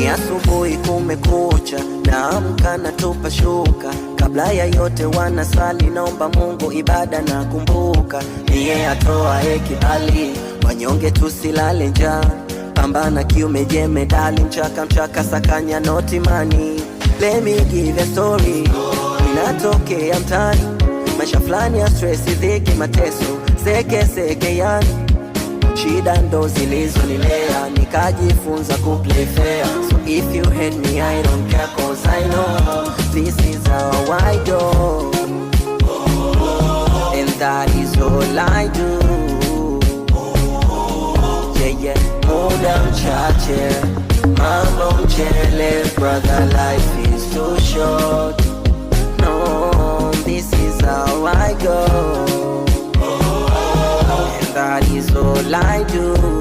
asubuhi kumekucha, naamka natupa shuka, kabla ya yote wanasali, naomba Mungu ibada na kumbuka. Niye atoa kibali, wanyonge tusilale njaa, pambana kiume jemedali, mchaka mchaka sakanya noti money. Let me give a story, inatokea mtani, maisha flani ya stress, dhiki, mateso, seke seke yani, shida ndo zilizonilea, nikajifunza kuplay fair. So if you hate me I don't care, cause I know this is how I go, and that is all I do. Yeah, yeah, muda mchache, mambo mchele, brother, life is too short. No, this is how I go, and that is all I do.